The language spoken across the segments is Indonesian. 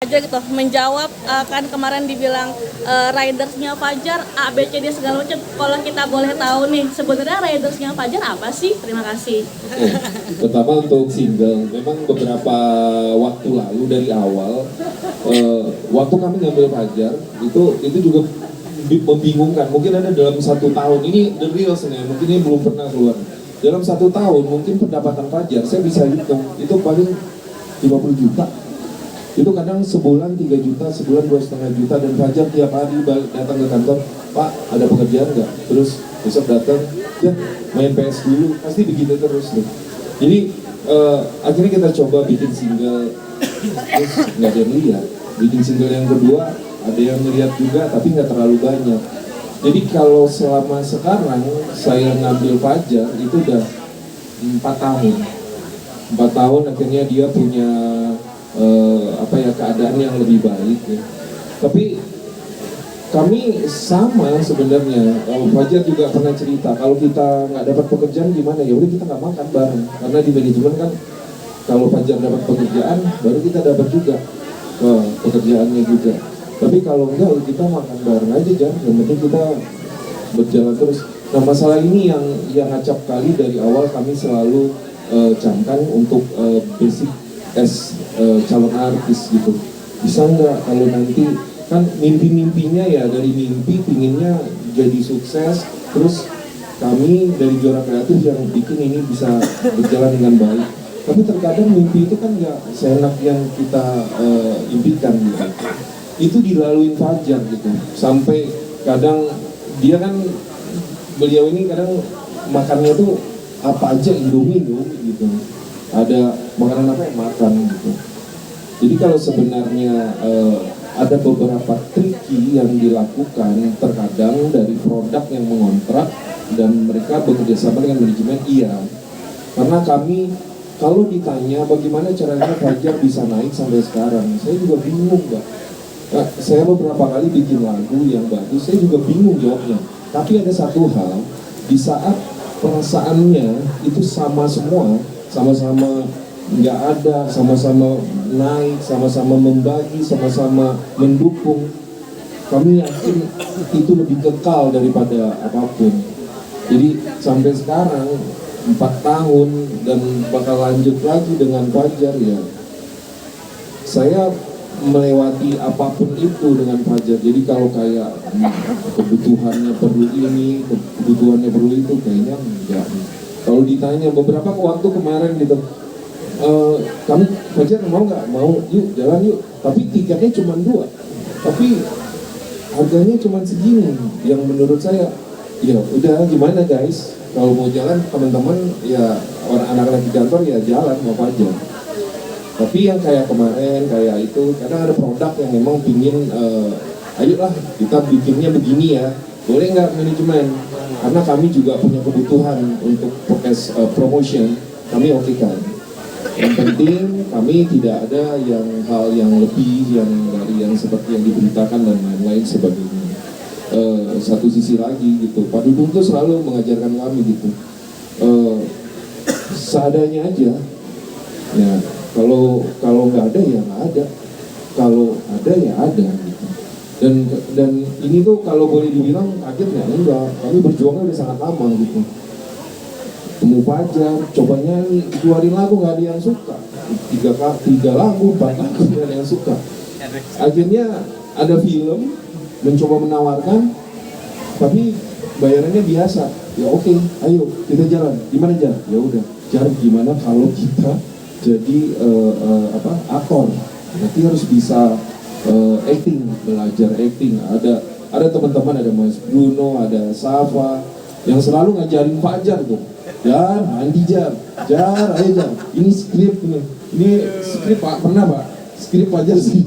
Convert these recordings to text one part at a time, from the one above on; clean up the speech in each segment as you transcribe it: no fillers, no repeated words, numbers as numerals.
aja gitu menjawab kan kemarin dibilang ridersnya Fajar A B C D segala macam. Kalau kita boleh tahu nih sebenarnya ridersnya Fajar apa sih? Terima kasih. Pertama untuk single, memang beberapa waktu lalu dari awal waktu kami ngambil Fajar itu juga membingungkan. Mungkin ada dalam 1 tahun ini the real sebenarnya, mungkin ini belum pernah keluar. Dalam 1 tahun mungkin pendapatan Fajar saya bisa hitung itu paling 50 juta. Itu kadang sebulan 3 juta, sebulan 2,5 juta, dan Fajar tiap hari datang ke kantor, Pak ada pekerjaan nggak? Terus besok datang, ya main PS dulu, pasti begitu terus tuh. Jadi akhirnya kita coba bikin single, terus nggak ada yang lihat. Bikin single yang kedua, ada yang ngeliat juga, tapi nggak terlalu banyak. Jadi kalau selama sekarang saya ngambil Fajar itu udah 4 tahun. 4 tahun akhirnya dia punya keadaan yang lebih baik ya. Tapi kami sama sebenarnya. Fajar juga pernah cerita kalau kita nggak dapat pekerjaan gimana, ya udah kita nggak makan bareng, karena di manajemen kan kalau Fajar dapat pekerjaan baru kita dapat juga pekerjaannya juga. Tapi kalau enggak kita makan bareng aja, yang penting kita berjalan terus. Nah masalah ini yang acap kali dari awal kami selalu camkan untuk basic as calon artis gitu. Bisa nggak kalau nanti kan mimpi-mimpinya ya dari mimpi pinginnya jadi sukses, terus kami dari Juara Kreatif yang bikin ini bisa berjalan dengan baik. Tapi terkadang mimpi itu kan nggak seenak yang kita impikan gitu. Itu dilaluin Fajar gitu. Sampai kadang dia kan beliau ini kadang makannya tuh apa aja Indomie gitu. Ada makanan apa yang makan gitu. Jadi kalau sebenarnya ada beberapa triki yang dilakukan terkadang dari produk yang mengontrak dan mereka bekerja sama dengan manajemen, iya. Karena kami kalau ditanya bagaimana caranya Fajar bisa naik sampai sekarang, saya juga bingung Mbak. Nah, saya beberapa kali bikin lagu yang bagus, saya juga bingung jawabnya. Tapi ada satu hal, di saat perasaannya itu sama semua, sama-sama nggak ada, sama-sama naik, sama-sama membagi, sama-sama mendukung, kami yakin itu lebih kekal daripada apapun. Jadi sampai sekarang 4 tahun dan bakal lanjut lagi dengan Fajar ya. Saya melewati apapun itu dengan Fajar. Jadi kalau kayak kebutuhannya perlu ini, kebutuhannya perlu itu, kayaknya enggak. Kalau ditanya beberapa waktu kemarin gitu, kamu Fajar mau nggak? Mau, yuk jalan yuk. Tapi tiketnya cuma 2, tapi harganya cuma segini. Yang menurut saya, ya udah gimana guys? Kalau mau jalan teman-teman ya orang anak-anak di kantor ya jalan mau Fajar. Tapi yang kayak kemarin kayak itu, karena ada produk yang memang pingin, ayolah kita bikinnya begini ya. Boleh nggak manajemen? Karena kami juga punya kebutuhan untuk proses promotion, kami oke kan. Yang penting kami tidak ada hal yang lebih yang dari yang seperti yang diberitakan dan lain-lain sebagainya. Satu sisi lagi gitu, Pak Dudung tuh selalu mengajarkan kami gitu, seadanya aja. Ya kalau nggak ada ya nggak ada, kalau ada ya ada gitu. Dan ini tuh kalau boleh dibilang kaget ya enggak, kami berjuangnya udah sangat lama gitu. Temu Fajar, coba nyanyi, keluarin lagu nggak ada yang suka, 3 lagu, 4 lagu nggak ada yang suka. Akhirnya ada film mencoba menawarkan, tapi bayarannya biasa. Ya oke, ayo kita jalan. Gimana Jar? Ya udah, Jar gimana kalau kita jadi aktor? Nanti harus bisa acting, belajar acting. Ada teman-teman, ada Mas Bruno, ada Safa yang selalu ngajarin Fajar tuh. Jar, mandi Jar, ayo Jar. Ini skrip nih. Ini skrip Pak, pernah Pak? Skrip Fajar sih.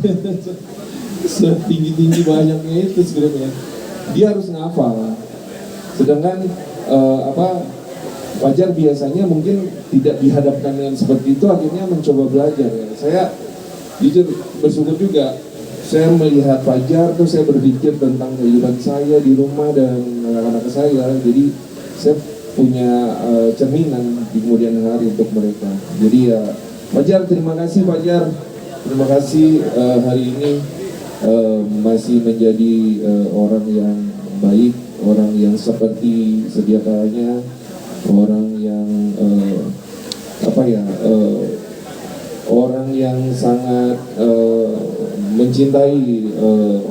Setinggi-tinggi banyaknya itu skripnya. Dia harus ngafal. Sedangkan Fajar biasanya mungkin tidak dihadapkan dengan seperti itu, akhirnya mencoba belajar ya. Saya jujur bersyukur juga. Saya melihat Fajar tuh saya berpikir tentang kehidupan saya di rumah dan anak-anak saya. Jadi saya punya cerminan di kemudian hari untuk mereka. Jadi ya Fajar, terima kasih Fajar Terima kasih hari ini masih menjadi orang yang baik, orang yang seperti sedia kalanya, orang yang orang yang sangat mencintai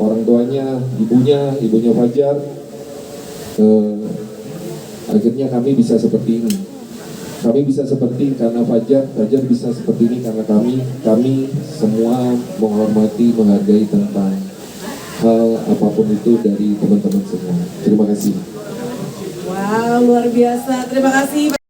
orang tuanya, ibunya Fajar. Akhirnya kami bisa seperti ini. Kami bisa seperti karena Fajar bisa seperti ini karena kami semua menghormati, menghargai tentang hal apapun itu dari teman-teman semua. Terima kasih. Wow, luar biasa. Terima kasih.